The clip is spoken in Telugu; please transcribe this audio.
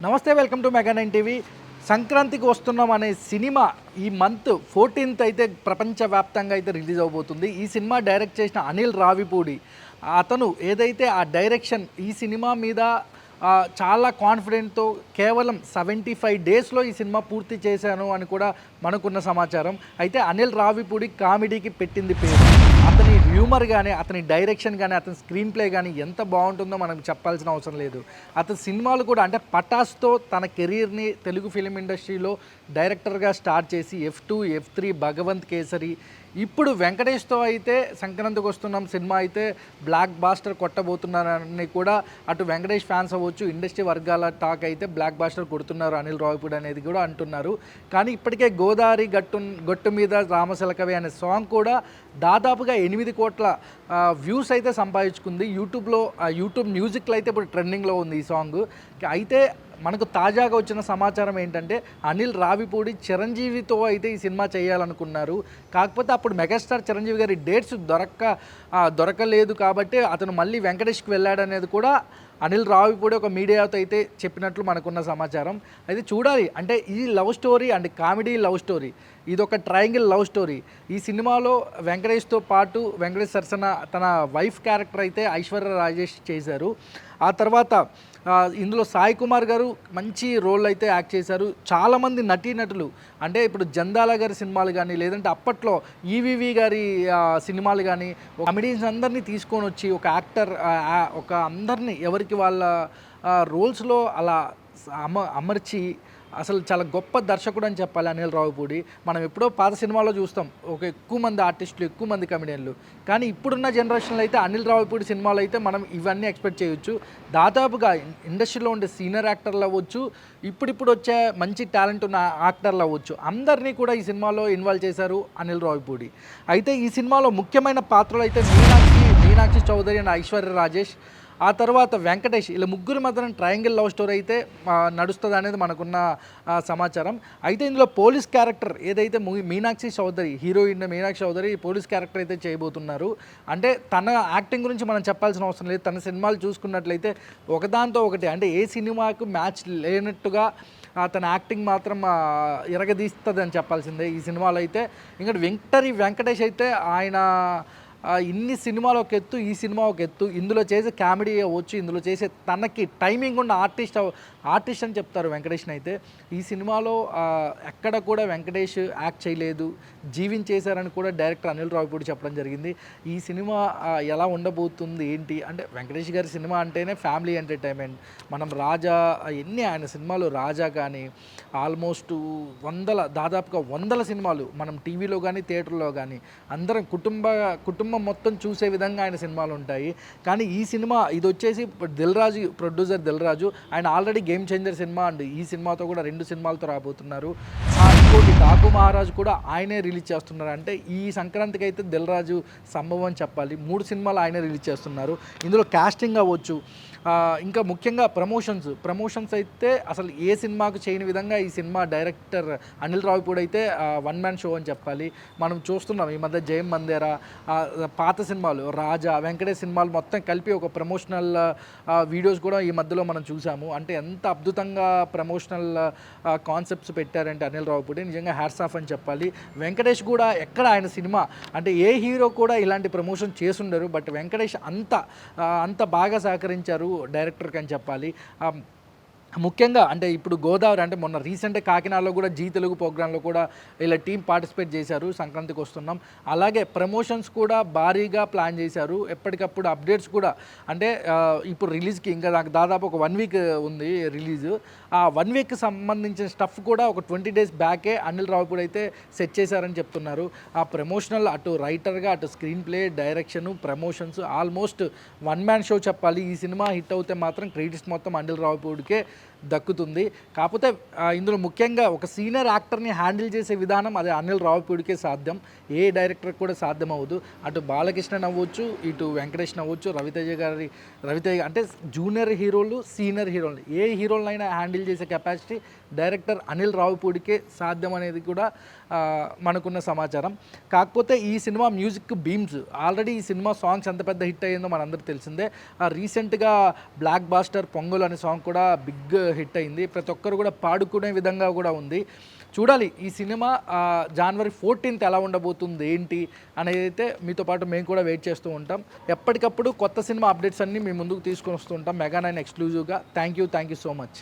నమస్తే, వెల్కమ్ టు మెగా 9 టీవీ. సంక్రాంతికి వస్తున్నాం అనే సినిమా ఈ మంత్ 14th అయితే ప్రపంచవ్యాప్తంగా అయితే రిలీజ్ అవబోతుంది. ఈ సినిమా డైరెక్ట్ చేసిన అనిల్ రావిపూడి, అతను ఏదైతే ఆ డైరెక్షన్ ఈ సినిమా మీద చాలా కాన్ఫిడెంట్తో కేవలం 75 డేస్లో ఈ సినిమా పూర్తి చేశాను అని కూడా మనకున్న సమాచారం. అయితే అనిల్ రావిపూడి కామెడీకి పెట్టింది పేరు. అతని హ్యూమర్ కానీ, అతని డైరెక్షన్ కానీ, అతని స్క్రీన్ ప్లే కానీ ఎంత బాగుంటుందో మనకు చెప్పాల్సిన అవసరం లేదు. అతని సినిమాలు కూడా అంటే పటాస్తో తన కెరీర్ని తెలుగు ఫిలిం ఇండస్ట్రీలో డైరెక్టర్గా స్టార్ట్ చేసి F2, F3, భగవంత్ కేసరి, ఇప్పుడు వెంకటేష్తో అయితే సంక్రాంతికి వస్తున్నాం సినిమా అయితే బ్లాక్ బాస్టర్ కొట్టబోతున్నారని కూడా అటు వెంకటేష్ ఫ్యాన్స్ అవ్వచ్చు, ఇండస్ట్రీ వర్గాల టాక్ అయితే బ్లాక్ బాస్టర్ కొడుతున్నారు అనిల్ రావిపూడి అనేది కూడా అంటున్నారు. కానీ ఇప్పటికే గోదావరి గట్టు మీద రామశిలకవే అనే సాంగ్ కూడా దాదాపుగా 8 కోట్ల వ్యూస్ అయితే సంపాదించుకుంది. యూట్యూబ్ మ్యూజిక్లో అయితే ఇప్పుడు ట్రెండింగ్లో ఉంది ఈ సాంగ్. అయితే మనకు తాజాగా వచ్చిన సమాచారం ఏంటంటే అనిల్ రావిపూడి చిరంజీవితో అయితే ఈ సినిమా చేయాలనుకున్నారు. కాకపోతే అప్పుడు మెగాస్టార్ చిరంజీవి గారి డేట్స్ దొరకలేదు కాబట్టి అతను మళ్ళీ వెంకటేష్కి వెళ్ళాడనేది కూడా అనిల్ రావిపూడి ఒక మీడియాతో అయితే చెప్పినట్లు మనకున్న సమాచారం. అయితే చూడాలి, అంటే ఈ love story and comedy love story, ఇది ఒక ట్రయాంగిల్ లవ్ స్టోరీ. ఈ సినిమాలో వెంకటేష్తో పాటు వెంకటేష్ సరసన తన వైఫ్ క్యారెక్టర్ అయితే ఐశ్వర్య రాజేష్ చేశారు. ఆ తర్వాత ఇందులో సాయి కుమార్ గారు మంచి రోల్ అయితే యాక్ట్ చేశారు. చాలామంది నటీనటులు, అంటే ఇప్పుడు జందాల గారి సినిమాలు కానీ, లేదంటే అప్పట్లో ఈవీవి గారి సినిమాలు కానీ, కామెడీస్ అందరినీ తీసుకొని వచ్చి ఒక యాక్టర్ ఒక అందరినీ ఎవరికి వాళ్ళ రోల్స్లో అలా అమర్చి అసలు చాలా గొప్ప దర్శకుడు అని చెప్పాలి అనిల్ రావిపూడి. మనం ఎప్పుడో పాత సినిమాలో చూస్తాం ఒక ఎక్కువ మంది ఆర్టిస్టులు, ఎక్కువ మంది కమెడియన్లు. కానీ ఇప్పుడున్న జనరేషన్లో అయితే అనిల్ రావిపూడి సినిమాలో అయితే మనం ఇవన్నీ ఎక్స్పెక్ట్ చేయొచ్చు. దాదాపుగా ఇండస్ట్రీలో ఉండే సీనియర్ యాక్టర్లు అవ్వచ్చు, ఇప్పుడిప్పుడు వచ్చే మంచి టాలెంట్ ఉన్న యాక్టర్లు అవ్వచ్చు, అందరినీ కూడా ఈ సినిమాలో ఇన్వాల్వ్ చేశారు అనిల్ రావిపూడి. అయితే ఈ సినిమాలో ముఖ్యమైన పాత్రలు అయితే మీనాక్షి చౌదరి అండ్ ఐశ్వర్య రాజేష్, ఆ తర్వాత వెంకటేష్, ఇలా ముగ్గురు మధ్యన ట్రయాంగిల్ లవ్ స్టోరీ అయితే నడుస్తుంది అనేది మనకున్న సమాచారం. అయితే ఇందులో పోలీస్ క్యారెక్టర్ ఏదైతే Meenakshi Chaudhary, heroine Meenakshi Chaudhary police character అయితే చేయబోతున్నారు. అంటే తన యాక్టింగ్ గురించి మనం చెప్పాల్సిన అవసరం లేదు. తన సినిమాలు చూసుకున్నట్లయితే ఒకదాంతో ఒకటి, అంటే ఏ సినిమాకు మ్యాచ్ లేనట్టుగా తన యాక్టింగ్ మాత్రం ఇరగదీస్తుంది అని చెప్పాల్సిందే ఈ సినిమాలో అయితే. ఇంకా వెంకటేష్ అయితే ఆయన ఇన్ని సినిమాలు ఒక ఎత్తు, ఈ సినిమా ఒక ఎత్తు. ఇందులో చేసే కామెడీ అవ్వచ్చు, ఇందులో చేసే తనకి టైమింగ్ ఉన్న ఆర్టిస్ట్ అని చెప్తారు వెంకటేష్ని. అయితే ఈ సినిమాలో ఎక్కడ కూడా వెంకటేష్ యాక్ట్ చేయలేదు, జీవించేశారని కూడా డైరెక్టర్ అనిల్ రావిపూడి చెప్పడం జరిగింది. ఈ సినిమా ఎలా ఉండబోతుంది ఏంటి అంటే, వెంకటేష్ గారి సినిమా అంటేనే ఫ్యామిలీ ఎంటర్టైన్మెంట్. మనం రాజా, ఎన్ని ఆయన సినిమాలు, రాజా కానీ ఆల్మోస్ట్ దాదాపుగా వందల సినిమాలు మనం టీవీలో కానీ థియేటర్లో కానీ అందరం కుటుంబం మొత్తం చూసే విధంగా ఆయన సినిమాలు ఉంటాయి. కానీ ఈ సినిమా ఇది వచ్చేసి ప్రొడ్యూసర్ దిల్ రాజు, ఆయన already game changer cinema and ఈ సినిమాతో కూడా 2 సినిమాలతో రాబోతున్నారు. ఇంకోటి డాకు మహారాజ్ కూడా ఆయనే రిలీజ్ చేస్తున్నారు. అంటే ఈ సంక్రాంతికి అయితే దిల్ రాజు సంభవం అని చెప్పాలి. 3 సినిమాలు ఆయనే రిలీజ్ చేస్తున్నారు. ఇందులో కాస్టింగ్ అవ్వచ్చు, ఇంకా ముఖ్యంగా ప్రమోషన్స్ అయితే అసలు ఏ సినిమాకు చేయని విధంగా ఈ సినిమా డైరెక్టర్ అనిల్ రావిపూడి అయితే వన్ మ్యాన్ షో అని చెప్పాలి. మనం చూస్తున్నాం ఈ మధ్య జయం మందేరా, పాత సినిమాలు రాజా, వెంకటేష్ సినిమాలు మొత్తం కలిపి ఒక ప్రమోషనల్ వీడియోస్ కూడా ఈ మధ్యలో మనం చూసాము. అంటే ఎంత అద్భుతంగా ప్రమోషనల్ కాన్సెప్ట్స్ పెట్టారంటే అనిల్ రావిపూడి, నిజంగా హ్యాట్స్ ఆఫ్ అని చెప్పాలి. వెంకటేష్ కూడా ఎక్కడ ఆయన సినిమా అంటే ఏ హీరో కూడా ఇలాంటి ప్రమోషన్ చేసుండరు, బట్ వెంకటేష్ అంత బాగా సహకరించారు డైరెక్టర్కి అని చెప్పాలి. ముఖ్యంగా అంటే ఇప్పుడు గోదావరి, అంటే మొన్న రీసెంట్గా కాకినాడలో కూడా జీ తెలుగు ప్రోగ్రాంలో కూడా ఇలా టీం పార్టిసిపేట్ చేశారు. సంక్రాంతికి వస్తున్నాం, అలాగే ప్రమోషన్స్ కూడా భారీగా ప్లాన్ చేశారు. ఎప్పటికప్పుడు అప్డేట్స్ కూడా, అంటే ఇప్పుడు రిలీజ్కి ఇంకా నాకు దాదాపు ఒక 1 వీక్ ఉంది రిలీజ్. ఆ 1 వీక్కి సంబంధించిన స్టఫ్ కూడా ఒక 20 డేస్ బ్యాకే అనిల్ రావిపూడి అయితే సెట్ చేశారని చెప్తున్నారు. ఆ ప్రమోషనల్ అటు రైటర్గా, అటు screen play, direction, promotions almost one man show చెప్పాలి. ఈ సినిమా హిట్ అవుతే మాత్రం క్రెడిట్స్ మొత్తం అనిల్ రావిపూడికే దక్కుతుంది. కాకపోతే ఇందులో ముఖ్యంగా ఒక సీనియర్ యాక్టర్ని హ్యాండిల్ చేసే విధానం అది అనిల్ రావిపూడికే సాధ్యం, ఏ డైరెక్టర్ కూడా సాధ్యం అవ్వదు. అటు బాలకృష్ణ అవ్వచ్చు, ఇటు వెంకటేష్ అవ్వచ్చు, రవితేజ అంటే జూనియర్ హీరోలు, సీనియర్ హీరోలు, ఏ హీరోలైనా హ్యాండిల్ చేసే కెపాసిటీ డైరెక్టర్ అనిల్ రావిపూడికే సాధ్యం అనేది కూడా మనకున్న సమాచారం. కాకపోతే ఈ సినిమా మ్యూజిక్ బీమ్స్, ఆల్రెడీ ఈ సినిమా సాంగ్స్ ఎంత పెద్ద హిట్ అయ్యిందో మనందరికీ తెలిసిందే. రీసెంట్గా బ్లాక్ బాస్టర్ పొంగల్ అనే సాంగ్ కూడా బిగ్ హిట్ అయింది. ప్రతి ఒక్కరు కూడా పాడుకునే విధంగా కూడా ఉంది. చూడాలి ఈ సినిమా జనవరి 14th ఎలా ఉండబోతుంది ఏంటి అనేది అయితే మీతో పాటు మేము కూడా వెయిట్ చేస్తూ ఉంటాం. ఎప్పటికప్పుడు కొత్త సినిమా అప్డేట్స్ అన్నీ మీ ముందుకు తీసుకొని వస్తూ ఉంటాం మెగా 9 ఎక్స్క్లూజివ్గా. Thank you so much.